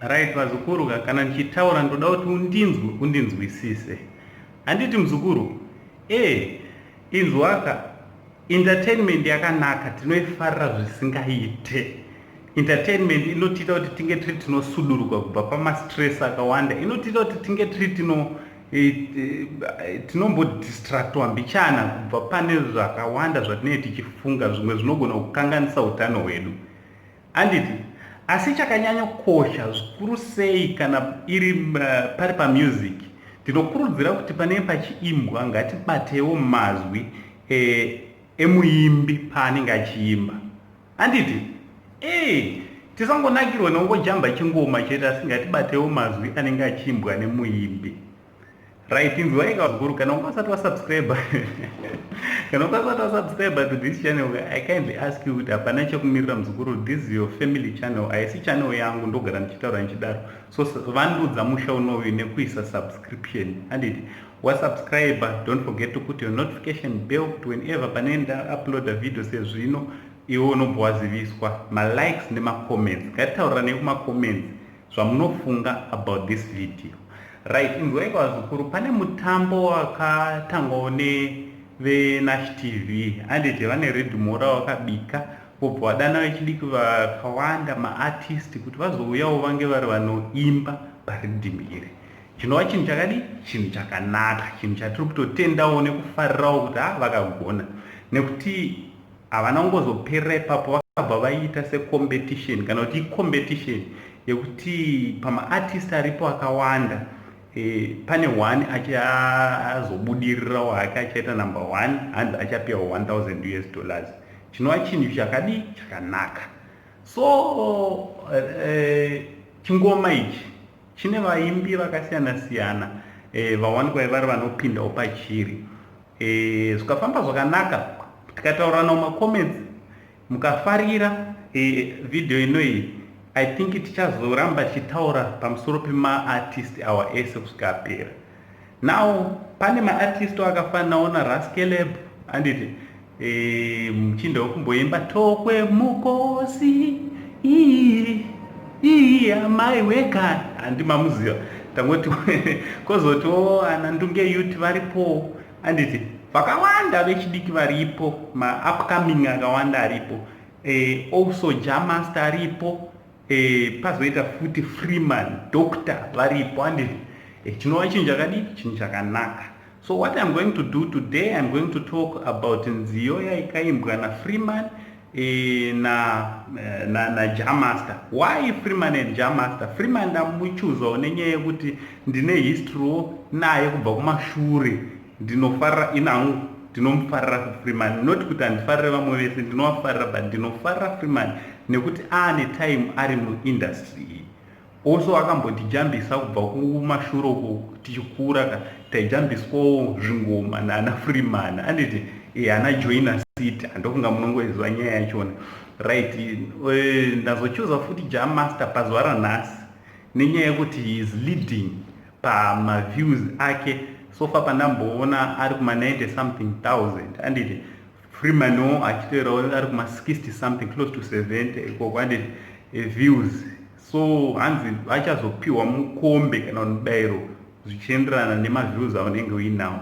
Right, vazukuru, kana ndichitaura ndoda kuti undinzwisise. Handiti muzukuru, inzwaka, entertainment yakanaka, tinoifarira zvisingaite. Entertainment inotiita kuti tinge tiri tinosuduruka kubva pamastress akawanda, inotiita kuti tinge tiri tinombodistractwa mbichana kubva pane zvakawanda zvatinenge tichifunga, zvimwe zvinogona kukanganisa utano hwedu. Handiti, asi chakanyanya kukosha zvikuru sei kana iri pari pamusic, tinokurudzira kuti panenge pachiimbwa ngatibatewo mazwi emuimbi paanenge achiimba. Handiti, tisangonakirwa nekungojamba chingoma chete, asi ngatibatewo mazwi anenge achiimbwa nemuimbi. Right, inzwai vazukuru, kana ungasati wasubscribe to this channel, I kindly ask you kuti hapana chekumirira muzukuru, this is your family channel, haisi channel yangu ndogara ndichitaura ndichidaro. So vandudza musha unoyu nekuisa subscription. Handiti, wasubscribe, don't forget to put your notification bell kuti whenever panenda upload a video sezvino iwe unobva waziviswa. Likes nemacomments, ngatitaura nekumacomments zvamunofunga about this video. Right, inzwai vazukuru, pane mutambo wakatangwa veNash TV. Handiti vane redhimora wakabika vobva vadana vechidiki vakawanda maartist kuti vazouyawo vange vari vanoimba paredhimu iri. Chinova chinhu chakadi, chinhu chakanaka, chinhu chatiri kutotendawo nekufarirawo kuti vakagona, nekuti havana kungozoperera ipapo, vakabva vaita secompetition kana kuti competition yekuti pamaartist aripo akawanda pane one achazobudirira wake achaita number 1 and achapiwa $1,000. Chinova chinhu chakadi chakanaka. So chingoma ichi chine vaimbi vakasiyana siyana vawanikwa vari vanopindawo pachiri. Zvikafamba zvakanaka, tikataura namacomments mukafarira video inoyi, I think tichazoramba tichitaura pamusoro pemaartist awa ese kusvika apera. Now pane maartist akafananawo naRaskeleb. Handiti, muchinda wekumboimba tokwe mukosi amai weka, handimamuziva, tangoti kozotiwo anandunge youth varipo. Handiti, vakawanda vechidiki varipo, maupcoming akawanda aripo, also Jamaster aripo, pazoita futi Freeman, Doctor varipo. Handiti, chinova chinhu chakadi, chinhu chakanaka. So what I'm going to do today, I'm going to talk about nziyo yaikaimbwa naFreeman na Jamaster. Why Freeman and Jamaster? Freeman ndamuchuzawo nenyaya yekuti ndine history naye kubva kumashure. Ndinofarira inangu, ndinomufarira Freeman, not kuti handifarire vamwe vese, ndinovafarira, but ndinofarira Freeman nekuti aane time ari muindustry. Also akambotijambisa kubva kumashure uko tichikura, taijambiswawo zvingoma naana Freeman. Handiti, ana Joiner City, handokunga munongoiziva nyaya yachona. Right, ndazochuza futi Jamaster pazuva ranhasi nenyaya yekuti he is leading pamaviews ake. So far pandamboona ari kuma 90 something thousand. Handiti, Freeman achitoerawo ari kuma 60 something, close to 70 ikoko. Handiti, views. So hanzi achazopiwa mukombe kana mubayiro zvichienderana nemaviews aunenge uinawo.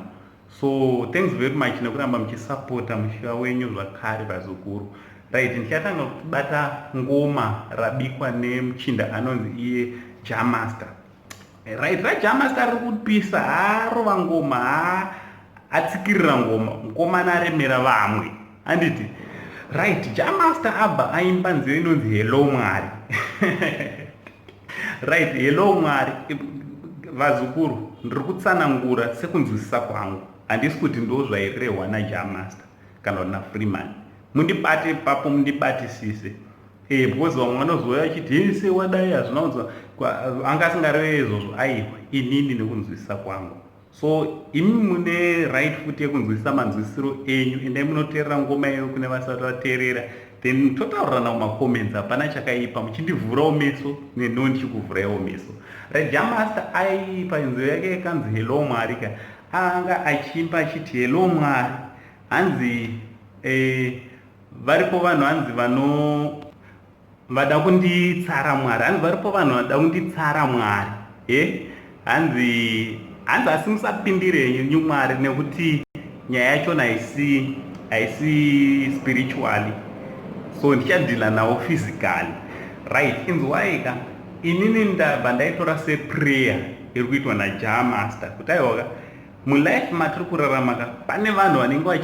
So thanks very much nekuramba muchisapota musha wenyu zvakare vazukuru. Right, ndichatanga kutibata ngoma rabikwa nemuchinda anonzi iye Jamaster. Right, raJamaster ari kupisa, haarova ngoma, atsikirira ngoma, mukomana aremera vamwe. Handiti, right, Jamaster abva aimba nziyo inonzi Hello Mwari. Right, Hello Mwari, vazukuru, ndiri kutsanangura sekunzwisisa kwangu, handisi kuti ndo zvairehwa naJamaster kana naFreeman. Mundibate ipapo, mundibatisise. Because vamwe vanozoya achiti se wadai hazvina kunzwa, anga asingareve izvozvo. Aiwa, inini nekunzwisisa kwangu. So imi mune right futi yekunzwisisa manzwisiro enyu, endai munoteerera ngoma iyo kune vasati vateerera, then totaurira mumacomments, hapana chakaipa, muchindivhurawo meso neno ndichikuvhuraiwo meso. Right, Jamaster aipa nziyo yake yakanzi Hello Mwari, anga achiimba achiti Hello Mwari. Hanzi varipo vanhu hanzi vada kunditsara Mwari, hanzi varipo vanhu vada kunditsara Mwari, hanzi asi musapindire Mwari nekuti nyaya yachona haisi spiritually, so ndichadhila nawo physically, right? Inzwaika inini ndabva ndaitora seprayer iri kuitwa naJah Master kuti aiwaka mulife matiri kuraramaka pane vanhu vanenge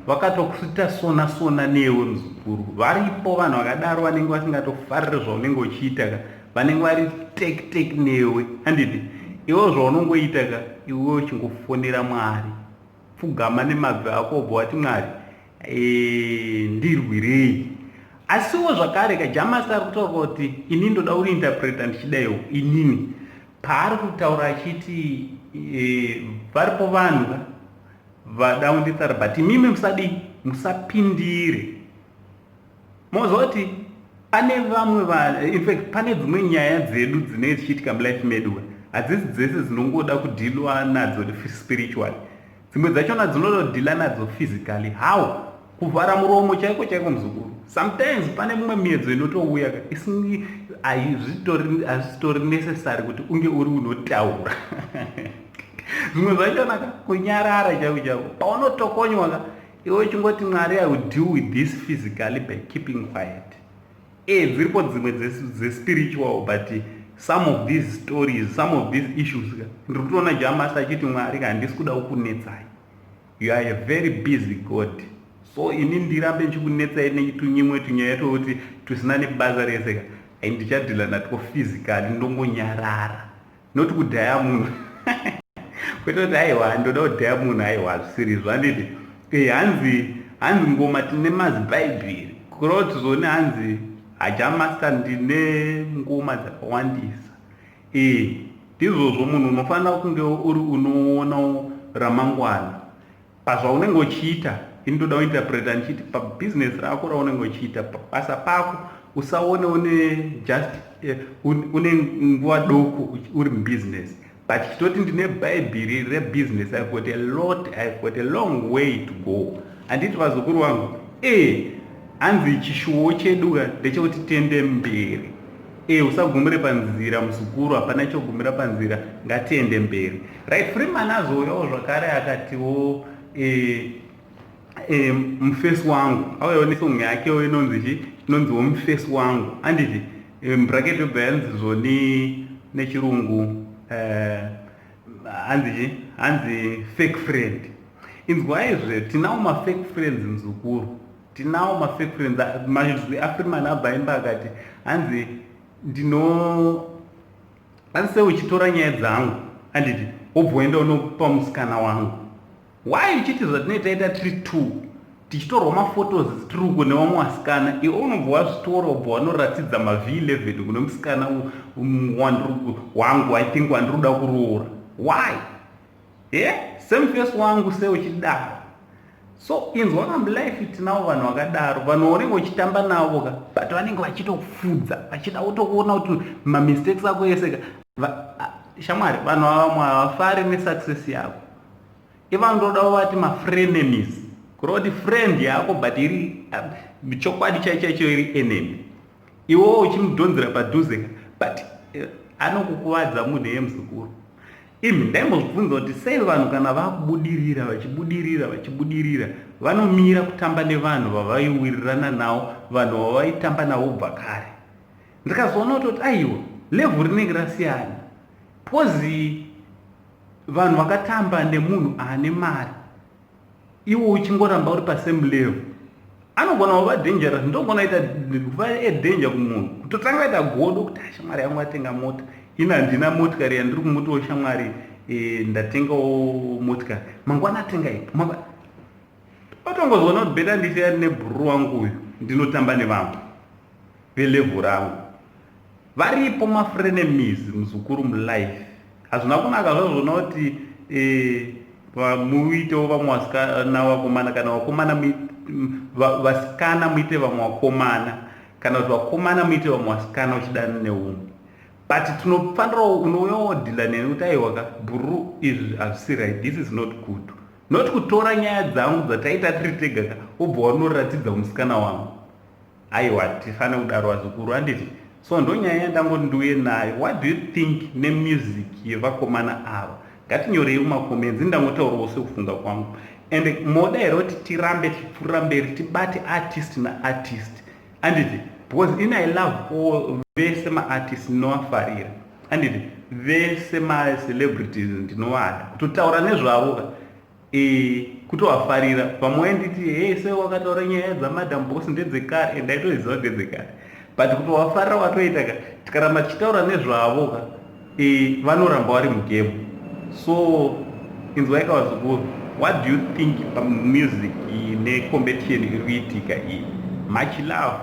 vakatokusita sona newe muzukuru. Varipo vanhu vakadaro vanenge vasingatofariri zvaunenge uchiita ka, vanenge vari tek newe, handiti iwo zvaunongoita ka, iwe uchingofonera Mwari, pfugama nemabvi ako ubva wati Mwari ndirwirei. Asiwo zvakare ka JAH Master ari kutaura kuti inini ndoda kuriinterpreta ndichidaiwo inini paari kutaura achiti varipo vanhu vada kunditsara but imimi musapindire. Mozoti pane vamwe in fact pane dzimwe nyaya dzedu dzinenge dzichiitika mulife medu hadzisi dzese dzinongoda kudhilwa nadzo spiritually, dzimwe dzachona dzinodhila nadzo physically. How? Kuvhara muromo chaiko muzukuru. Sometimes pane mumwe miedzo inotouya hazvitori necessary kuti unge uri unotaura. Zvimwe zvachona kunyarara chaiko paunotokonywa iwe chingoti Mwari I will deal with this physically by keeping quiet. Dziripo dzimwe spiritual, but some of these stories, some of these issues ndiri kutoona JAH Master achiti Mwari handisi kuda kukunetsai, you are a very busy God, so ini ndirambe ndichikunetsai netunyimwe tunyaya tokuti tusina nebasa rese ka, ndichadhila natwo physically, ndongonyarara, not kudhaya munhu kwete kuti aiwa ndoda kudhaya munhu, aiwa zvisiri handiti. Hanzi ngoma tine mazibhaibheri kurova tizoone hanzi JAH Master ndine ngoma dzakawandisa. Ndizvozvo munhu unofanira kunge uri unoona ramangwana pazvaunenge uchiita. Ini ndoda kuinterpreta ndichiti pabusiness rako raunenge uchiita, pabasa pako usaone une nguva doko uri mubusiness, but chitoti ndine bhaibheri rebusiness, I've got a long way to go. Handiti vazukuru vangu hanzi chishuwo chedu ndechekuti tiende mberi. Usagumire panzira muzukuru, hapana chogumira panzira, ngatiende mberi, right? Freeman azouyawo zvakare akatiwo mufesi wangu auyawo nesong yakewo inonziwo mufesi wangu, handiti bracket webva yanzizvo nechirungu hanzi fake friend. Inzwaizve tinawo mafake friends muzukuru, tinawo mafake friends. Mazvi aFreeman abva imba akati hanzi hanzi uchitora nyaya dzangu handiti wobvoenda unopa musikana wangu. Why uchiti zvatinoitaita tiri 2 tichitorwa mafotos tiri uko nevamwe vasikana, iwe unobva wazvitora ubva wanoratidza maV11 kune musikana wangu I think wandiri kuda kuroora. Why? Same face wangu uchidaro. So inzwaka mulife tinavo vanhu vakadaro, vanhu vanenge uchitamba navo ka, but vanenge vachitofudza vachida kutokuona kuti mamistakes ako ese ka. Shamwari, vanhu vamwe havafari nesuccess yako, ivandoda vati mafrenemies, kurova kuti friend yako but iri chokwadi chaicho iri enemy. Iwewo uchimudhonzera padhuze ka, but anokukuvadza munhu yemuzukuru. Imi ndaimozvibvunza kuti sei vanhu kana vakubudirira vachibudirira vanomira kutamba nevanhu vavaiwirirana navo, vanhu vavaitamba navo ubva kare. Ndikazoona kuti aiwa level rinenge rasiyana, pozi vanhu vakatamba nemunhu ane mari iwe uchingoramba uri pasame level anogona kuva dangerous. Ndogona kuva danger kumunhu kutotanga ita godo kuti shamwari yangu atenga mota, ina handina motikari yandiri kumutowo shamwari ndatengawo motikari, mangwana atenga ipo otongozoona kuti beta ndisiya nebhuru wangu uyu ndinotamba nevamwe velevel rangu. Varipo mafrenemies muzukuru mulife, hazvina kunaka zvazvona kuti muitewo vamwe vasikana vakomana, kana vasikana muite vamwe vakomana, kana kuti vakomana muite vamwe vasikana uchidana neumwe. But tinofanira unouyawo dhila neni kuti aiwaka bhuru izvi hazvisi right, this is not good. Not kutora nyaya dzangu dzataita tiri tega ka ubva wanoratidza musikana wangu. aiwa tifane kudaro vazukuru handiti. So ndonyaya ndangoti ndiuye nayo. What do you think nemusic yevakomana ava? Ngatinyorei mumakomenzi ndangotaurawo sekufunga kwangu. And moda here kuti tirambe tipfuurira mberi tibate artist naartist handiti, because I love all vese maartist ndinovafarira handiti, vese macelebrities ndinovada kutotaura nezvavo kutovafarira. Pamwe nditi hey se wakataura nyaya dzamadam box ndedzekare and ndaitoziva ndedzekare, but kutovafarira watoita tikaramba tichitaura nezvavo vanoramba vari mugame. So inzwai kavazukuru, what do you think music necompetition iri kuitika iyi? Much love.